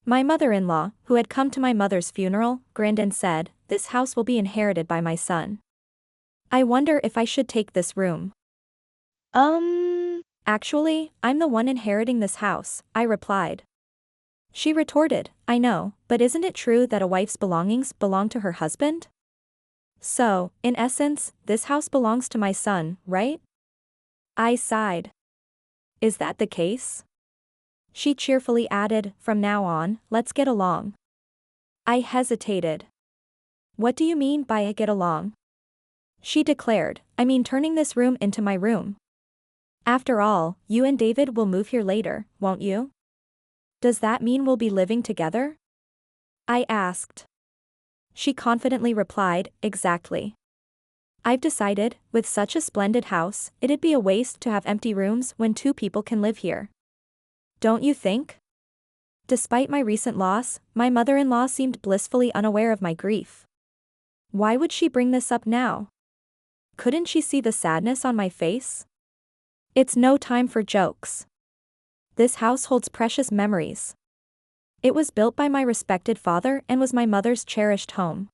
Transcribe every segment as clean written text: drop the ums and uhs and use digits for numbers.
My mother-in-law, who had come to my mother's funeral, grinned and said, "This house will be inherited by my son. I wonder if I should take this room." Actually, I'm the one inheriting this house, I replied. She retorted, "I know, but isn't it true that a wife's belongings belong to her husband? So, in essence, this house belongs to my son, right?" I sighed. "Is that the case?" She cheerfully added, "From now on, let's get along." I hesitated. "What do you mean by get along?" She declared, "I mean turning this room into my room. After all, you and David will move here later, won't you? Does that mean we'll be living together?" I asked. She confidently replied, "Exactly. I've decided, with such a splendid house, it'd be a waste to have empty rooms when two people can live here. Don't you think?" Despite my recent loss, my mother-in-law seemed blissfully unaware of my grief. Why would she bring this up now? Couldn't she see the sadness on my face? It's no time for jokes. This house holds precious memories. It was built by my respected father and was my mother's cherished home.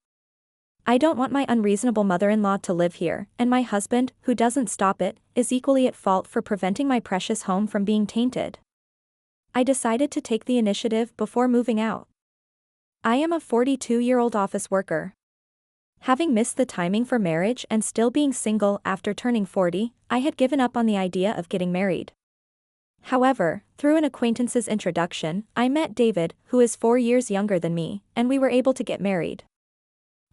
I don't want my unreasonable mother-in-law to live here, and my husband, who doesn't stop it, is equally at fault for preventing my precious home from being tainted. I decided to take the initiative before moving out. I am a 42-year-old office worker. Having missed the timing for marriage and still being single after turning 40, I had given up on the idea of getting married. However, through an acquaintance's introduction, I met David, who is 4 years younger than me, and we were able to get married.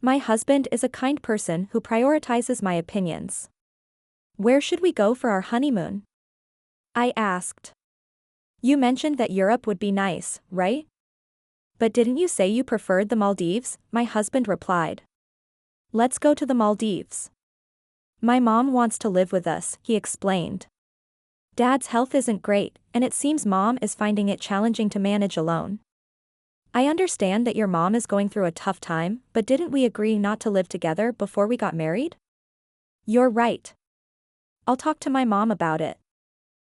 My husband is a kind person who prioritizes my opinions. "Where should we go for our honeymoon?" I asked. "You mentioned that Europe would be nice, right? But didn't you say you preferred the Maldives?" my husband replied. "Let's go to the Maldives. My mom wants to live with us," he explained. "Dad's health isn't great, and it seems Mom is finding it challenging to manage alone. I understand that your mom is going through a tough time, but didn't we agree not to live together before we got married?" "You're right. I'll talk to my mom about it.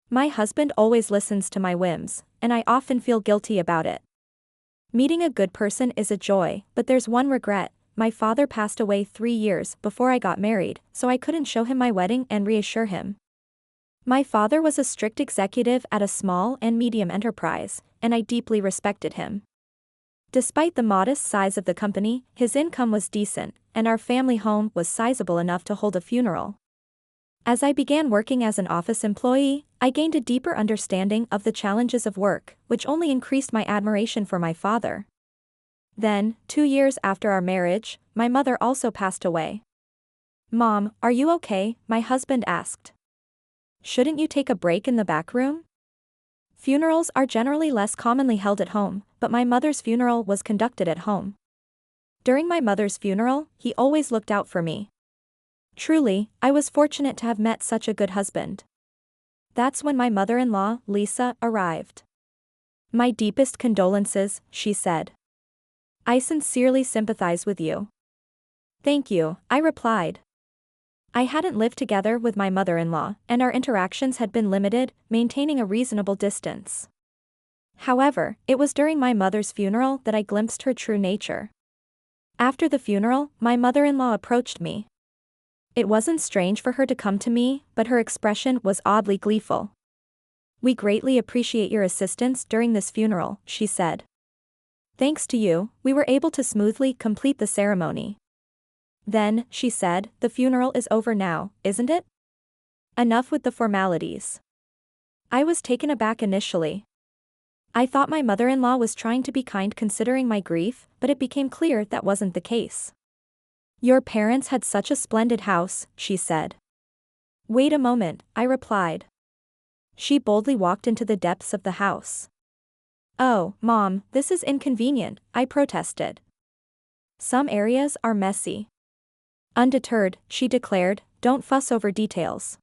My husband always listens to my whims, and I often feel guilty about it. Meeting a good person is a joy, but there's one regret. My father passed away 3 years before I got married, so I couldn't show him my wedding and reassure him. My father was a strict executive at a small and medium enterprise, and I deeply respected him. Despite the modest size of the company, his income was decent, and our family home was sizable enough to hold a funeral. As I began working as an office employee, I gained a deeper understanding of the challenges of work, which only increased my admiration for my father. Then, 2 years after our marriage, my mother also passed away. "Mom, are you okay?" my husband asked. "Shouldn't you take a break in the back room?" Funerals are generally less commonly held at home, but my mother's funeral was conducted at home. During my mother's funeral, he always looked out for me. Truly, I was fortunate to have met such a good husband. That's when my mother-in-law, Lisa, arrived. "My deepest condolences," she said. "I sincerely sympathize with you." "Thank you," I replied. I hadn't lived together with my mother-in-law, and our interactions had been limited, maintaining a reasonable distance. However, it was during my mother's funeral that I glimpsed her true nature. After the funeral, my mother-in-law approached me. It wasn't strange for her to come to me, but her expression was oddly gleeful. "We greatly appreciate your assistance during this funeral," she said. "Thanks to you, we were able to smoothly complete the ceremony." Then, she said, "The funeral is over now, isn't it? Enough with the formalities." I was taken aback initially. I thought my mother-in-law was trying to be kind considering my grief, but it became clear that wasn't the case. "Your parents had such a splendid house," she said. "Wait a moment," I replied. She boldly walked into the depths of the house. "Oh, Mom, this is inconvenient," I protested. "Some areas are messy." Undeterred, she declared, "Don't fuss over details.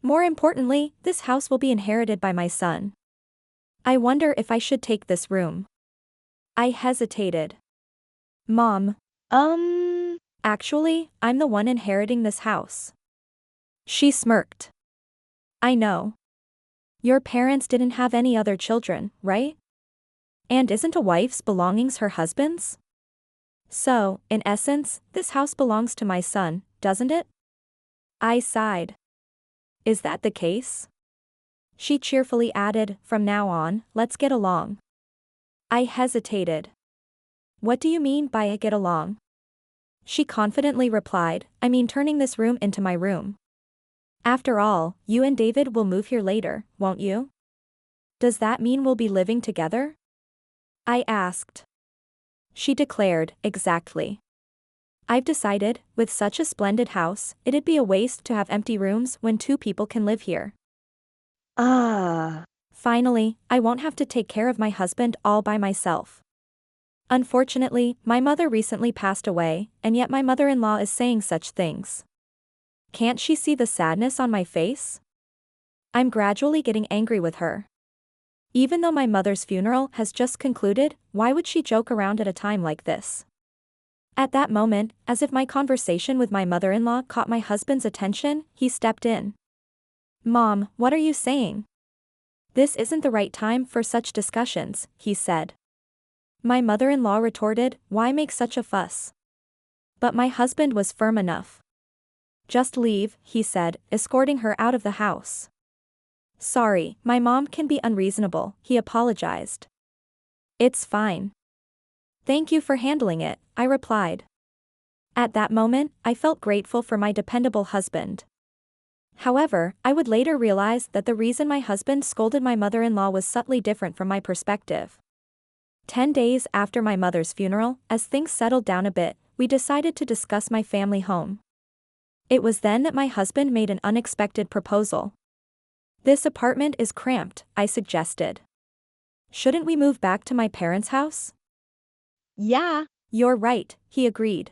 More importantly, this house will be inherited by my son. I wonder if I should take this room." I hesitated. "Mom, actually, I'm the one inheriting this house." She smirked. "I know. Your parents didn't have any other children, right? And isn't a wife's belongings her husband's? So, in essence, this house belongs to my son, doesn't it? I sighed. Is that the case? She cheerfully added, from now on, let's get along. I hesitated. What do you mean by get along? She confidently replied, I mean turning this room into my room. After all, you and David will move here later, won't you? Does that mean we'll be living together? I asked. She declared, exactly. I've decided, with such a splendid house, it'd be a waste to have empty rooms when two people can live here. Finally, I won't have to take care of my husband all by myself. Unfortunately, my mother recently passed away, and yet my mother-in-law is saying such things. Can't she see the sadness on my face? I'm gradually getting angry with her. Even though my mother's funeral has just concluded, why would she joke around at a time like this? At that moment, as if my conversation with my mother-in-law caught my husband's attention, he stepped in. Mom, what are you saying? This isn't the right time for such discussions, he said. My mother-in-law retorted, why make such a fuss? But my husband was firm enough. Just leave, he said, escorting her out of the house. Sorry, my mom can be unreasonable, he apologized. It's fine. Thank you for handling it, I replied. At that moment, I felt grateful for my dependable husband. However, I would later realize that the reason my husband scolded my mother-in-law was subtly different from my perspective. 10 days after my mother's funeral, as things settled down a bit, we decided to discuss my family home. It was then that my husband made an unexpected proposal. This apartment is cramped, I suggested. Shouldn't we move back to my parents' house? Yeah, you're right, he agreed.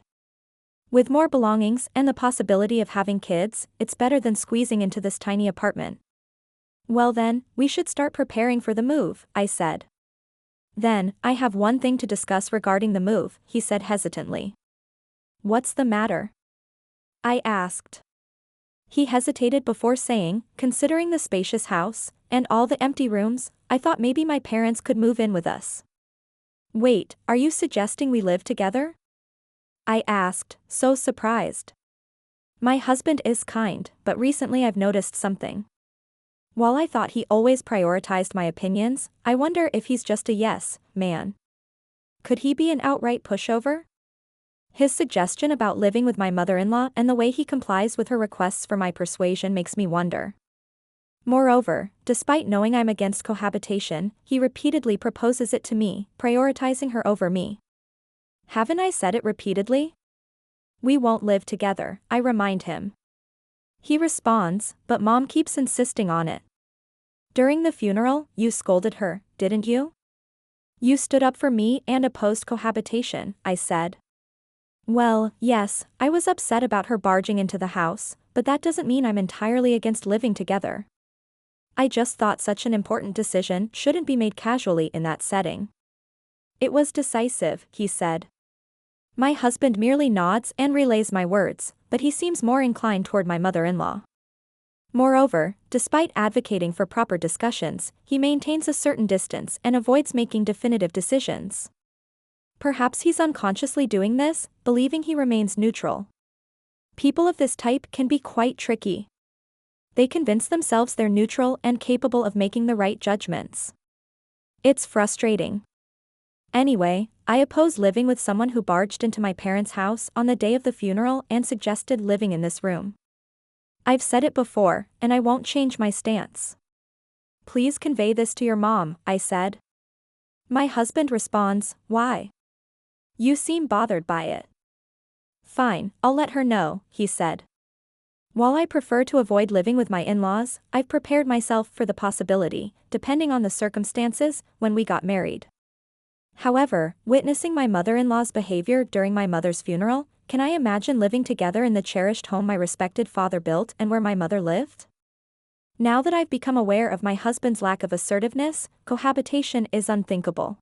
With more belongings and the possibility of having kids, it's better than squeezing into this tiny apartment. Well then, we should start preparing for the move, I said. Then, I have one thing to discuss regarding the move, he said hesitantly. What's the matter? I asked. He hesitated before saying, considering the spacious house, and all the empty rooms, I thought maybe my parents could move in with us. Wait, are you suggesting we live together? I asked, so surprised. My husband is kind, but recently I've noticed something. While I thought he always prioritized my opinions, I wonder if he's just a yes man. Could he be an outright pushover? His suggestion about living with my mother-in-law and the way he complies with her requests for my persuasion makes me wonder. Moreover, despite knowing I'm against cohabitation, he repeatedly proposes it to me, prioritizing her over me. Haven't I said it repeatedly? We won't live together, I remind him. He responds, but Mom keeps insisting on it. During the funeral, you scolded her, didn't you? You stood up for me and opposed cohabitation, I said. Well, yes, I was upset about her barging into the house, but that doesn't mean I'm entirely against living together. I just thought such an important decision shouldn't be made casually in that setting. It was decisive, he said. My husband merely nods and relays my words, but he seems more inclined toward my mother-in-law. Moreover, despite advocating for proper discussions, he maintains a certain distance and avoids making definitive decisions. Perhaps he's unconsciously doing this, believing he remains neutral. People of this type can be quite tricky. They convince themselves they're neutral and capable of making the right judgments. It's frustrating. Anyway, I oppose living with someone who barged into my parents' house on the day of the funeral and suggested living in this room. I've said it before, and I won't change my stance. Please convey this to your mom, I said. My husband responds, why? You seem bothered by it. Fine, I'll let her know, he said. While I prefer to avoid living with my in-laws, I've prepared myself for the possibility, depending on the circumstances, when we got married. However, witnessing my mother-in-law's behavior during my mother's funeral, can I imagine living together in the cherished home my respected father built and where my mother lived? Now that I've become aware of my husband's lack of assertiveness, cohabitation is unthinkable.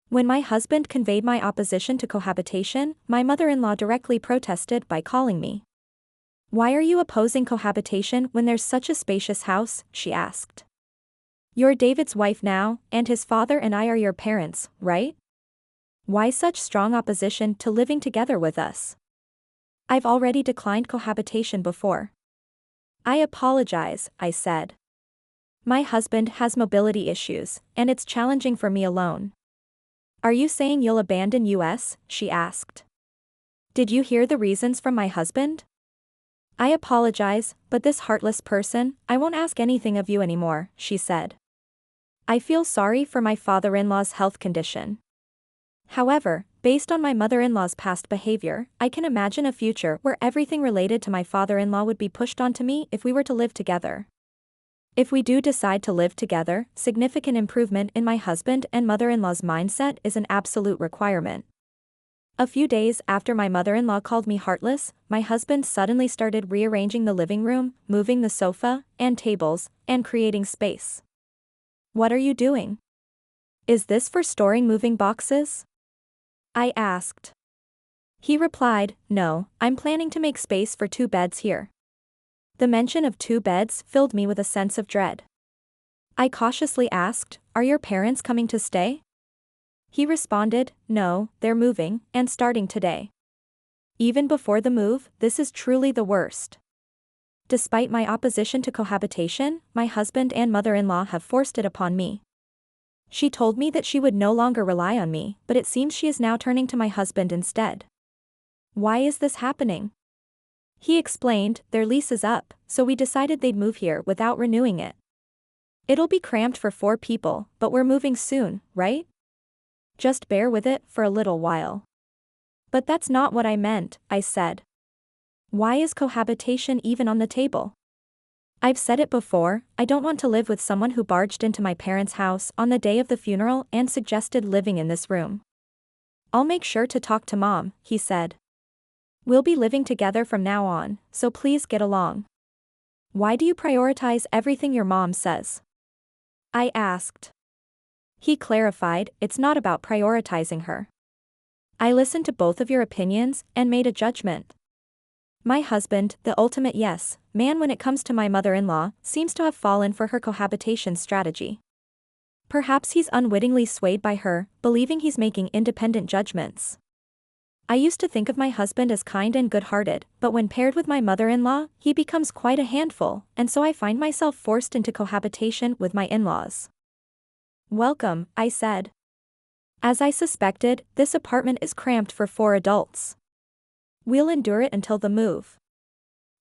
When my husband conveyed my opposition to cohabitation, my mother-in-law directly protested by calling me. Why are you opposing cohabitation when there's such a spacious house? She asked. You're David's wife now, and his father and I are your parents, right? Why such strong opposition to living together with us? I've already declined cohabitation before. I apologize, I said. My husband has mobility issues, and it's challenging for me alone. Are you saying you'll abandon us? She asked. Did you hear the reasons from my husband? I apologize, but this heartless person, I won't ask anything of you anymore, she said. I feel sorry for my father-in-law's health condition. However, based on my mother-in-law's past behavior, I can imagine a future where everything related to my father-in-law would be pushed onto me if we were to live together. If we do decide to live together, significant improvement in my husband and mother-in-law's mindset is an absolute requirement. A few days after my mother-in-law called me heartless, my husband suddenly started rearranging the living room, moving the sofa and tables, and creating space. What are you doing? Is this for storing moving boxes? I asked. He replied, no, I'm planning to make space for 2 beds here. The mention of 2 beds filled me with a sense of dread. I cautiously asked, are your parents coming to stay? He responded, no, they're moving, and starting today. Even before the move, this is truly the worst. Despite my opposition to cohabitation, my husband and mother-in-law have forced it upon me. She told me that she would no longer rely on me, but it seems she is now turning to my husband instead. Why is this happening? He explained, their lease is up, so we decided they'd move here without renewing it. It'll be cramped for 4 people, but we're moving soon, right? Just bear with it for a little while. But that's not what I meant, I said. Why is cohabitation even on the table? I've said it before, I don't want to live with someone who barged into my parents' house on the day of the funeral and suggested living in this room. I'll make sure to talk to Mom, he said. We'll be living together from now on, so please get along. Why do you prioritize everything your mom says? I asked. He clarified, it's not about prioritizing her. I listened to both of your opinions and made a judgment. My husband, the ultimate yes man when it comes to my mother-in-law, seems to have fallen for her cohabitation strategy. Perhaps he's unwittingly swayed by her, believing he's making independent judgments. I used to think of my husband as kind and good-hearted, but when paired with my mother-in-law, he becomes quite a handful, and so I find myself forced into cohabitation with my in-laws. Welcome, I said. As I suspected, this apartment is cramped for 4 adults. We'll endure it until the move.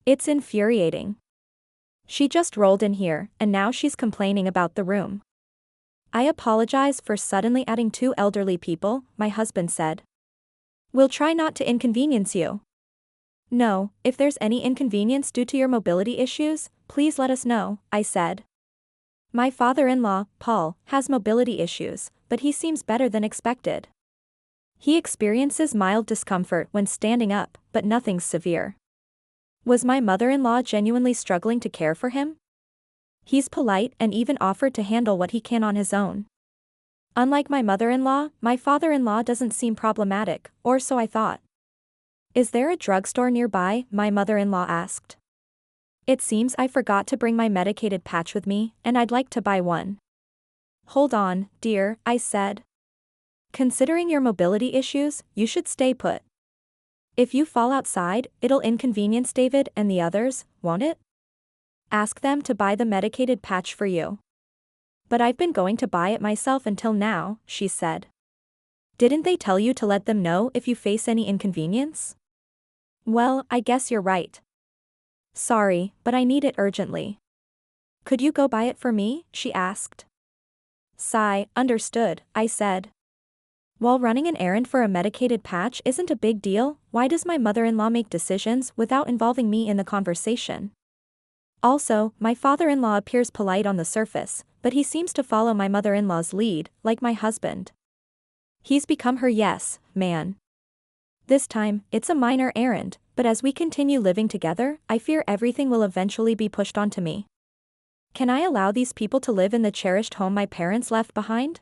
It's infuriating. She just rolled in here, and now she's complaining about the room. I apologize for suddenly adding 2 elderly people, my husband said. We'll try not to inconvenience you. No, if there's any inconvenience due to your mobility issues, please let us know, I said. My father-in-law, Paul, has mobility issues, but he seems better than expected. He experiences mild discomfort when standing up, but nothing severe. Was my mother-in-law genuinely struggling to care for him? He's polite and even offered to handle what he can on his own. Unlike my mother-in-law, my father-in-law doesn't seem problematic, or so I thought. Is there a drugstore nearby? My mother-in-law asked. It seems I forgot to bring my medicated patch with me, and I'd like to buy one. Hold on, dear, I said. Considering your mobility issues, you should stay put. If you fall outside, it'll inconvenience David and the others, won't it? Ask them to buy the medicated patch for you. But I've been going to buy it myself until now, she said. Didn't they tell you to let them know if you face any inconvenience? Well, I guess you're right. Sorry, but I need it urgently. Could you go buy it for me? She asked. Sigh, understood, I said. While running an errand for a medicated patch isn't a big deal, why does my mother-in-law make decisions without involving me in the conversation? Also, my father-in-law appears polite on the surface, but he seems to follow my mother-in-law's lead, like my husband. He's become her yes man. This time, it's a minor errand, but as we continue living together, I fear everything will eventually be pushed onto me. Can I allow these people to live in the cherished home my parents left behind?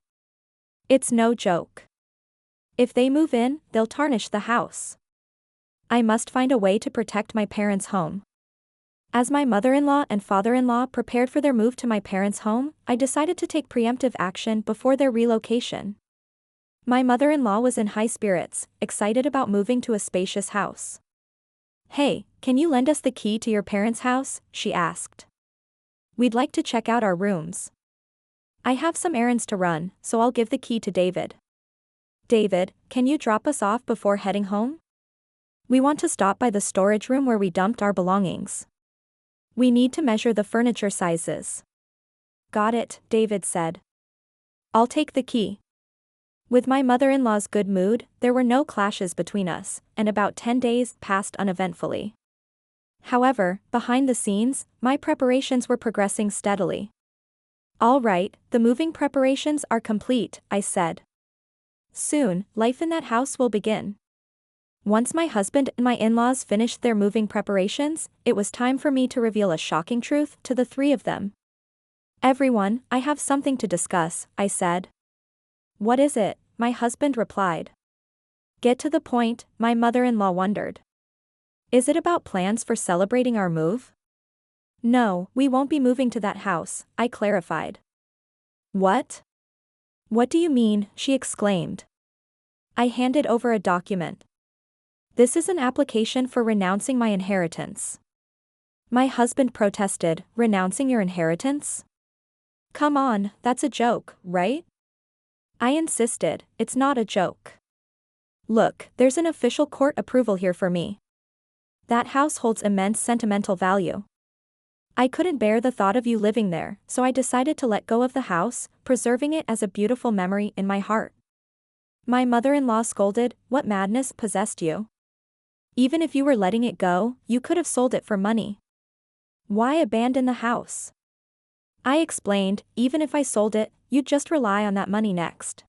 It's no joke. If they move in, they'll tarnish the house. I must find a way to protect my parents' home. As my mother-in-law and father-in-law prepared for their move to my parents' home, I decided to take preemptive action before their relocation. My mother-in-law was in high spirits, excited about moving to a spacious house. "Hey, can you lend us the key to your parents' house?" she asked. "We'd like to check out our rooms. I have some errands to run, so I'll give the key to David." "David, can you drop us off before heading home? We want to stop by the storage room where we dumped our belongings. We need to measure the furniture sizes." "Got it," David said. "I'll take the key." With my mother-in-law's good mood, there were no clashes between us, and about 10 days passed uneventfully. However, behind the scenes, my preparations were progressing steadily. "All right, the moving preparations are complete," I said. "Soon, life in that house will begin." Once my husband and my in-laws finished their moving preparations, it was time for me to reveal a shocking truth to the three of them. "Everyone, I have something to discuss," I said. "What is it?" my husband replied. "Get to the point," my mother-in-law wondered. "Is it about plans for celebrating our move?" "No, we won't be moving to that house," I clarified. "What? What do you mean?" she exclaimed. I handed over a document. "This is an application for renouncing my inheritance." My husband protested. "Renouncing your inheritance? Come on, that's a joke, right?" I insisted, "It's not a joke. Look, there's an official court approval here for me. That house holds immense sentimental value. I couldn't bear the thought of you living there, so I decided to let go of the house, preserving it as a beautiful memory in my heart." My mother-in-law scolded, "What madness possessed you? Even if you were letting it go, you could have sold it for money. Why abandon the house?" I explained, "Even if I sold it, you'd just rely on that money next.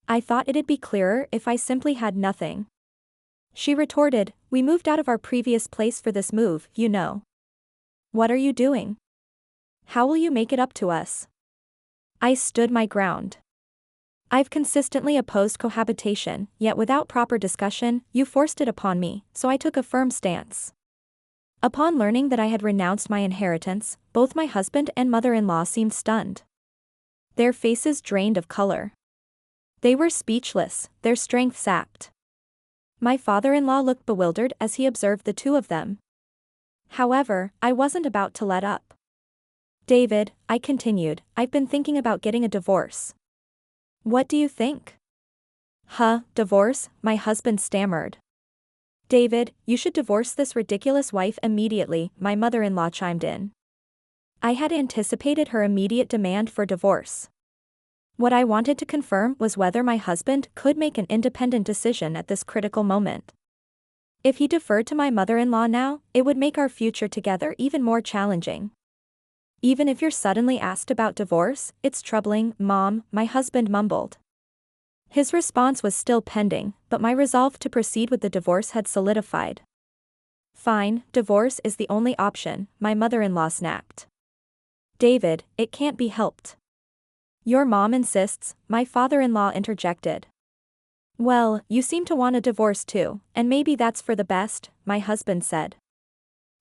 I thought it'd be clearer if I simply had nothing." She retorted, "We moved out of our previous place for this move, you know. What are you doing? How will you make it up to us?" I stood my ground. "I've consistently opposed cohabitation, yet without proper discussion, you forced it upon me, so I took a firm stance." Upon learning that I had renounced my inheritance, both my husband and mother-in-law seemed stunned. Their faces drained of color. They were speechless, their strength sapped. My father-in-law looked bewildered as he observed the two of them. However, I wasn't about to let up. "David," I continued, "I've been thinking about getting a divorce. What do you think?" "Huh, divorce?" my husband stammered. "David, you should divorce this ridiculous wife immediately," my mother-in-law chimed in. I had anticipated her immediate demand for divorce. What I wanted to confirm was whether my husband could make an independent decision at this critical moment. If he deferred to my mother-in-law now, it would make our future together even more challenging. "Even if you're suddenly asked about divorce, it's troubling, Mom," my husband mumbled. His response was still pending, but my resolve to proceed with the divorce had solidified. "Fine, divorce is the only option," my mother-in-law snapped. "David, it can't be helped. Your mom insists," my father-in-law interjected. "Well, you seem to want a divorce too, and maybe that's for the best," my husband said.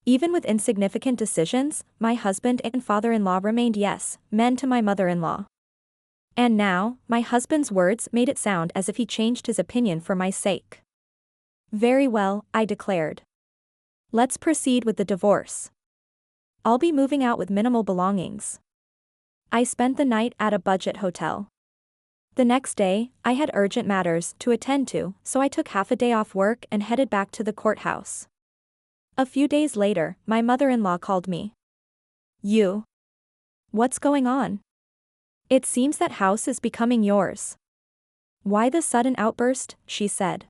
Even with insignificant decisions, my husband and father-in-law remained yes men to my mother-in-law. And now, my husband's words made it sound as if he changed his opinion for my sake. "Very well," I declared. "Let's proceed with the divorce. I'll be moving out with minimal belongings." I spent the night at a budget hotel. The next day, I had urgent matters to attend to, so I took half a day off work and headed back to the courthouse. A few days later, my mother-in-law called me. "You? What's going on? It seems that house is becoming yours." "Why the sudden outburst?" she said.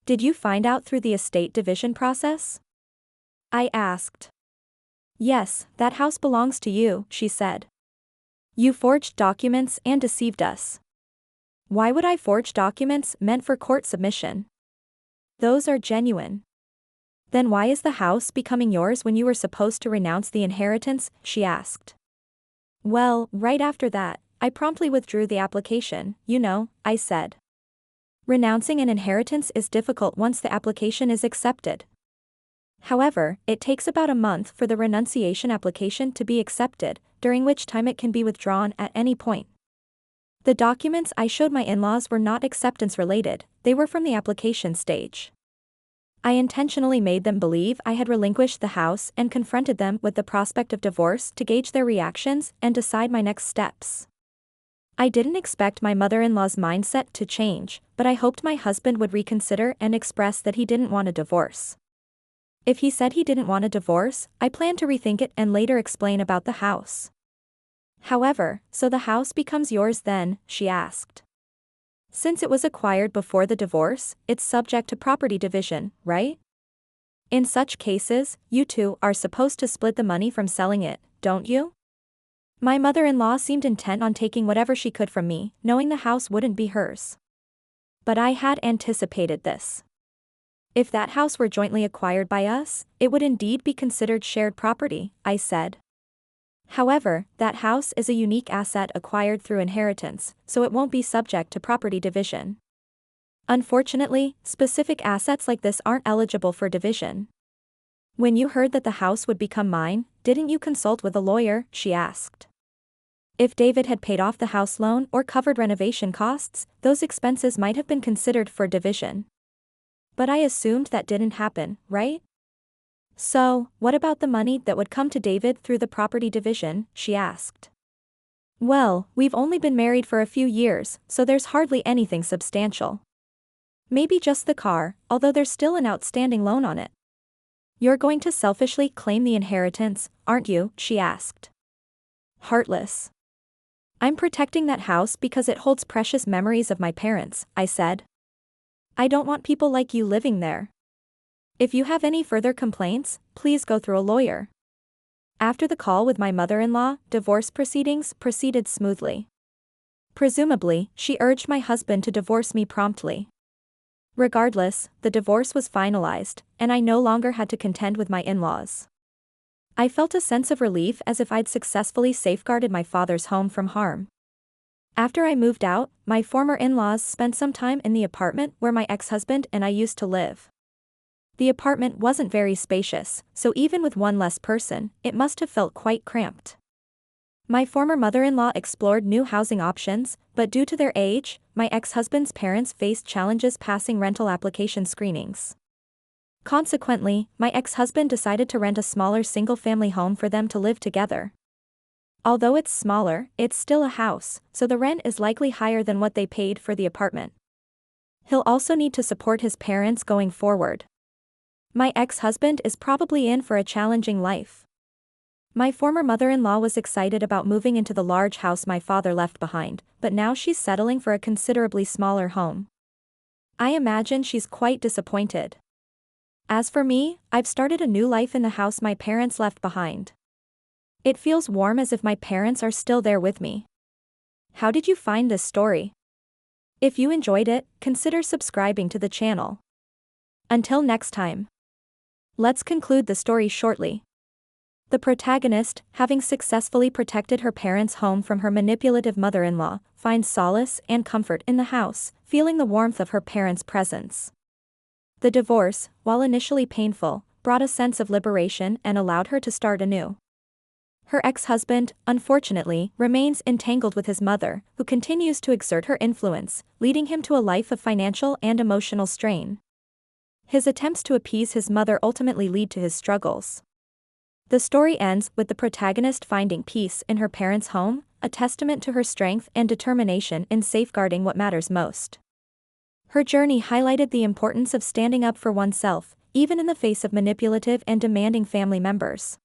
Did you find out through the estate division process?" I asked. "Yes, that house belongs to you," she said. "You forged documents and deceived us." "Why would I forge documents meant for court submission? Those are genuine." "Then why is the house becoming yours when you were supposed to renounce the inheritance?" she asked. "Well, right after that, I promptly withdrew the application, you know," I said. "Renouncing an inheritance is difficult once the application is accepted." However, it takes about a month for the renunciation application to be accepted, during which time it can be withdrawn at any point. The documents I showed my in-laws were not acceptance related, they were from the application stage. I intentionally made them believe I had relinquished the house and confronted them with the prospect of divorce to gauge their reactions and decide my next steps. I didn't expect my mother-in-law's mindset to change, but I hoped my husband would reconsider and express that he didn't want a divorce. If he said he didn't want a divorce, I planned to rethink it and later explain about the house. However, so the house becomes yours then, she asked. Since it was acquired before the divorce, it's subject to property division, right? In such cases, you two are supposed to split the money from selling it, don't you? My mother-in-law seemed intent on taking whatever she could from me, knowing the house wouldn't be hers. But I had anticipated this. If that house were jointly acquired by us, it would indeed be considered shared property, I said. However, that house is a unique asset acquired through inheritance, so it won't be subject to property division. Unfortunately, specific assets like this aren't eligible for division. When you heard that the house would become mine, didn't you consult with a lawyer? She asked. If David had paid off the house loan or covered renovation costs, those expenses might have been considered for division. But I assumed that didn't happen, right? So, what about the money that would come to David through the property division? She asked. Well, we've only been married for a few years, so there's hardly anything substantial. Maybe just the car, although there's still an outstanding loan on it. You're going to selfishly claim the inheritance, aren't you? She asked. Heartless. I'm protecting that house because it holds precious memories of my parents, I said. I don't want people like you living there. If you have any further complaints, please go through a lawyer. After the call with my mother-in-law, divorce proceedings proceeded smoothly. Presumably, she urged my husband to divorce me promptly. Regardless, the divorce was finalized, and I no longer had to contend with my in-laws. I felt a sense of relief as if I'd successfully safeguarded my father's home from harm. After I moved out, my former in-laws spent some time in the apartment where my ex-husband and I used to live. The apartment wasn't very spacious, so even with one less person, it must have felt quite cramped. My former mother-in-law explored new housing options, but due to their age, my ex-husband's parents faced challenges passing rental application screenings. Consequently, my ex-husband decided to rent a smaller single-family home for them to live together. Although it's smaller, it's still a house, so the rent is likely higher than what they paid for the apartment. He'll also need to support his parents going forward. My ex-husband is probably in for a challenging life. My former mother-in-law was excited about moving into the large house my father left behind, but now she's settling for a considerably smaller home. I imagine she's quite disappointed. As for me, I've started a new life in the house my parents left behind. It feels warm as if my parents are still there with me. How did you find this story? If you enjoyed it, consider subscribing to the channel. Until next time. Let's conclude the story shortly. The protagonist, having successfully protected her parents' home from her manipulative mother-in-law, finds solace and comfort in the house, feeling the warmth of her parents' presence. The divorce, while initially painful, brought a sense of liberation and allowed her to start anew. Her ex-husband, unfortunately, remains entangled with his mother, who continues to exert her influence, leading him to a life of financial and emotional strain. His attempts to appease his mother ultimately lead to his struggles. The story ends with the protagonist finding peace in her parents' home, a testament to her strength and determination in safeguarding what matters most. Her journey highlighted the importance of standing up for oneself, even in the face of manipulative and demanding family members.